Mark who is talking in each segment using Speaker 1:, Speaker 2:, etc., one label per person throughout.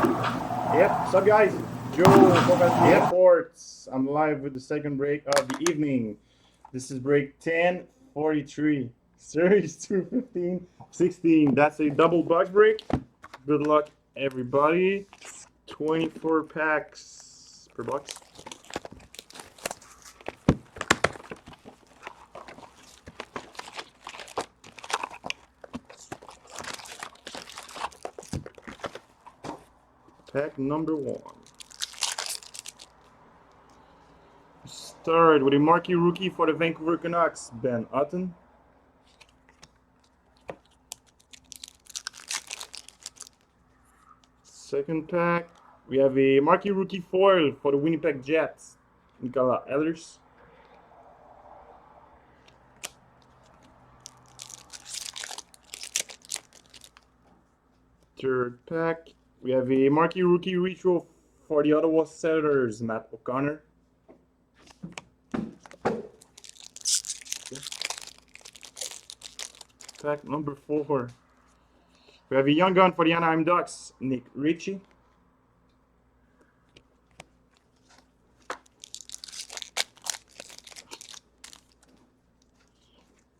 Speaker 1: Yep. What's up, guys? Joe, Focus
Speaker 2: Yep.
Speaker 1: Sports. I'm live with the second break of the evening. This is break 10:43. Series 2:15:16. That's a double box break. Good luck, everybody. 24 packs per box. Pack number one. Start with a marquee rookie for the Vancouver Canucks, Ben Hutton. Second pack, we have a marquee rookie foil for the Winnipeg Jets, Nicolas Ehlers. Third pack, we have a marquee rookie retro for the Ottawa Senators, Matt O'Connor. Pack number four, we have a young gun for the Anaheim Ducks, Nick Ritchie.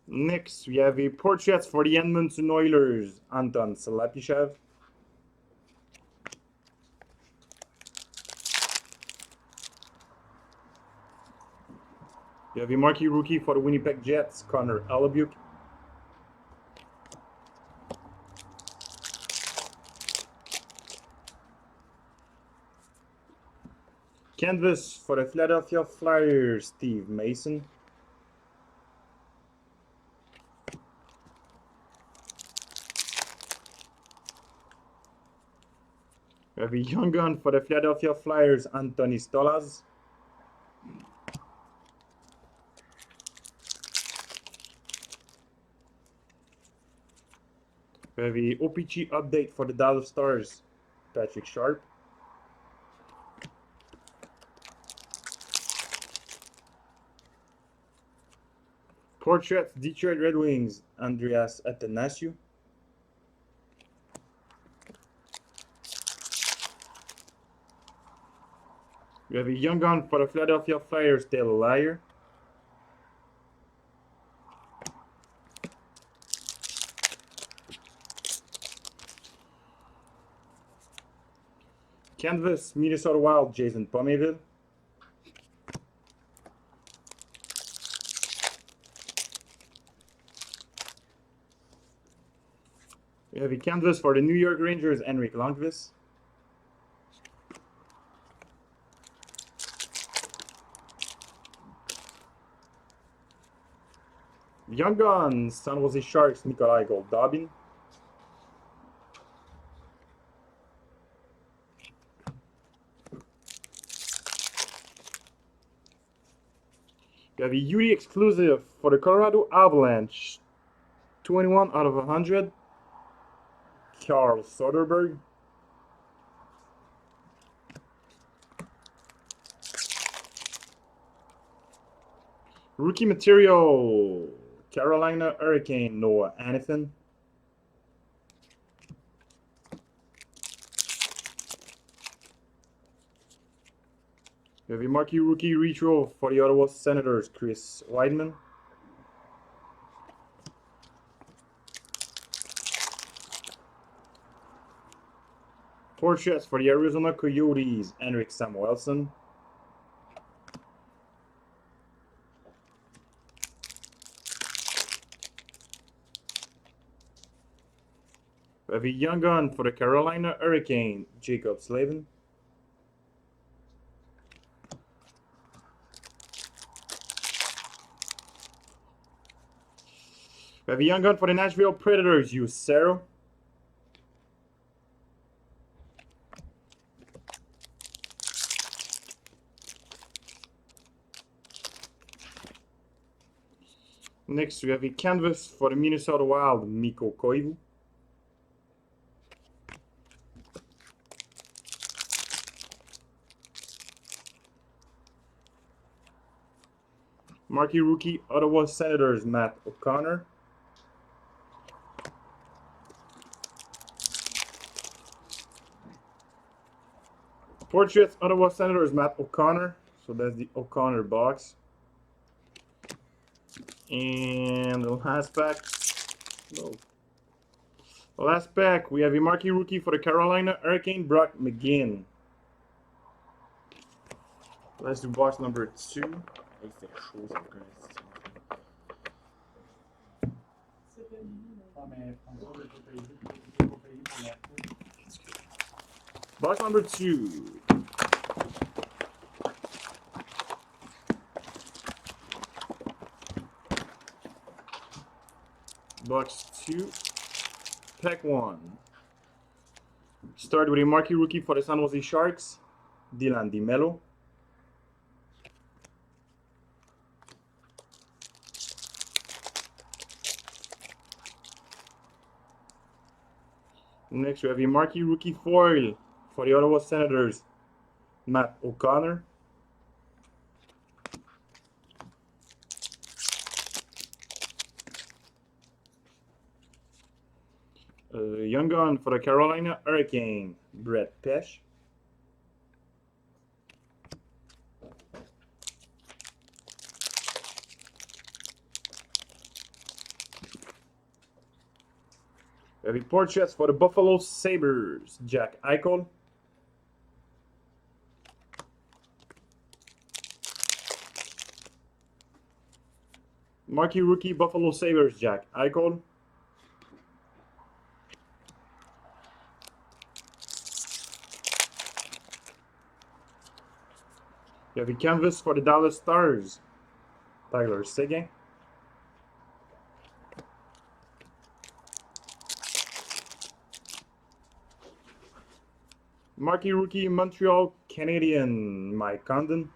Speaker 1: Next, we have a portraits for the Edmonton Oilers, Anton Salapishev. We have a marquee rookie for the Winnipeg Jets, Connor Hellebuyck. Canvas for the Philadelphia Flyers, Steve Mason. We have a young gun for the Philadelphia Flyers, Anthony Stolas. We have a OPG update for the Dallas Stars, Patrick Sharp. Portraits, Detroit Red Wings, Andreas Athanasiou. We have a young gun for the Philadelphia Flyers, Taylor Lyer. Canvas, Minnesota Wild, Jason Pominville. We have a canvas for the New York Rangers, Henrik Lundqvist. Young Guns, San Jose Sharks, Nikolai Goldobin. We have a UD exclusive for the Colorado Avalanche, 21 out of 100, Carl Soderberg. Rookie material, Carolina Hurricane, Noah Hanifin. We have a marquee rookie retro for the Ottawa Senators, Chris Weidman. Portraits for the Arizona Coyotes, Henrik Samuelsson. We have a young gun for the Carolina Hurricane, Jacob Slavin. We have a young gun for the Nashville Predators, Juuso. Next, we have a canvas for the Minnesota Wild, Mikko Koivu. Marquee rookie, Ottawa Senators, Matt O'Connor. Portraits, Ottawa Senators, Matt O'Connor. So that's the O'Connor box. And the last pack. No. The last pack, we have a marquee rookie for the Carolina Hurricane, Brock McGinn. Let's do box number 2. Box number 2. Box 2. Pack 1. Start with a marquee rookie for the San Jose Sharks, Dylan DeMello. Next, we have a marquee rookie foil for the Ottawa Senators, Matt O'Connor. Young gun for the Carolina Hurricane, Brett Pesce. We have a portraits for the Buffalo Sabres, Jack Eichel. Marquee rookie Buffalo Sabres, Jack Eichel. You have a canvas for the Dallas Stars, Tyler Seguin. Marquee rookie Montreal Canadian, Mike Condon.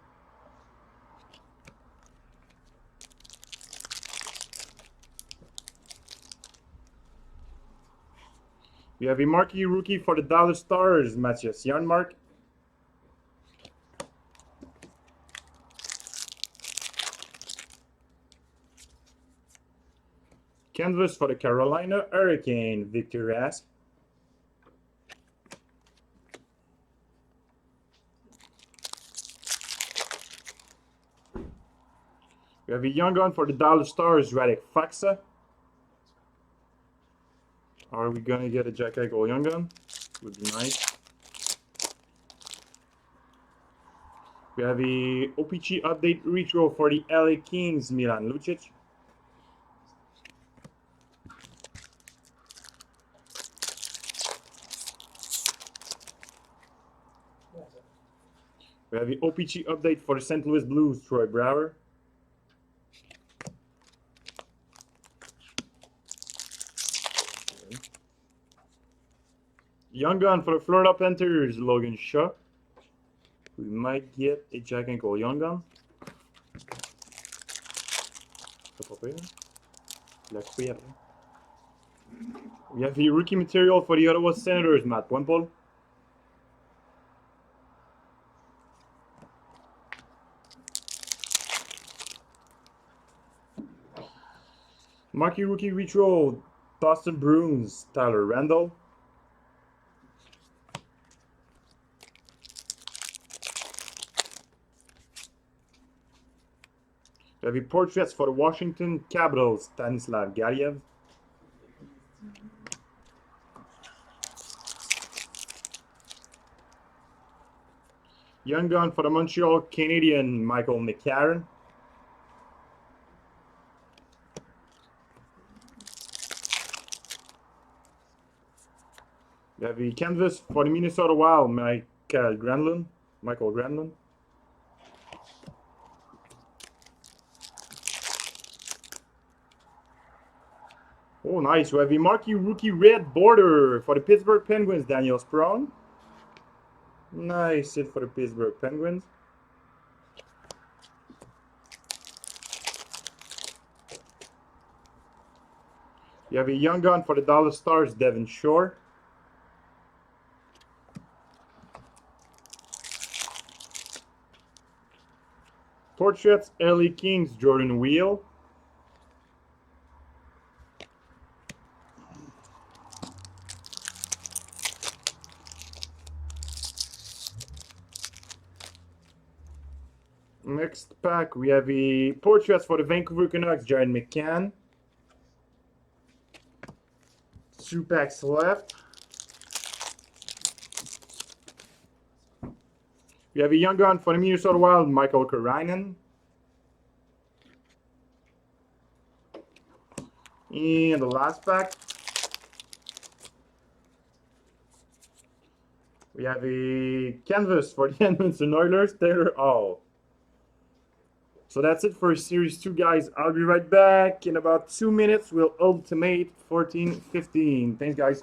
Speaker 1: We have a marquee rookie for the Dallas Stars, Matthias Janmark. Canvas for the Carolina Hurricane, Victor Rask. We have a young gun for the Dallas Stars, Radek Faksa. Are we gonna get a Jack Eichel young gun? Would be nice. We have a OPG update retro for the LA Kings, Milan Lucic. We have the OPG update for the St. Louis Blues, Troy Brouwer. Young gun for the Florida Panthers, Logan Shaw. We might get a Jack Eichel young gun. We have the rookie material for the Ottawa Senators, Matt Puempel. Marquee rookie retro, Boston Bruins, Tyler Randall. We have a portraits for the Washington Capitals, Stanislav Gariev. Young gun for the Montreal Canadian, Michael McCarron. We have a canvas for the Minnesota Wild, Michael Granlund. Oh, nice. We have a marquee rookie red border for the Pittsburgh Penguins, Daniel Sprong. Nice hit for the Pittsburgh Penguins. You have a young gun for the Dallas Stars, Devin Shore. Portraits, LA Kings, Jordan Wheel. Next pack, we have a portraits for the Vancouver Canucks, Jared McCann. 2 packs left. We have a young gun for the Minnesota Wild, Michael Karainen. And the last pack, we have a canvas for the Edmonton Oilers, Taylor Hall. So that's it for Series 2, guys. I'll be right back in about 2 minutes. We'll ultimate 14-15. Thanks, guys.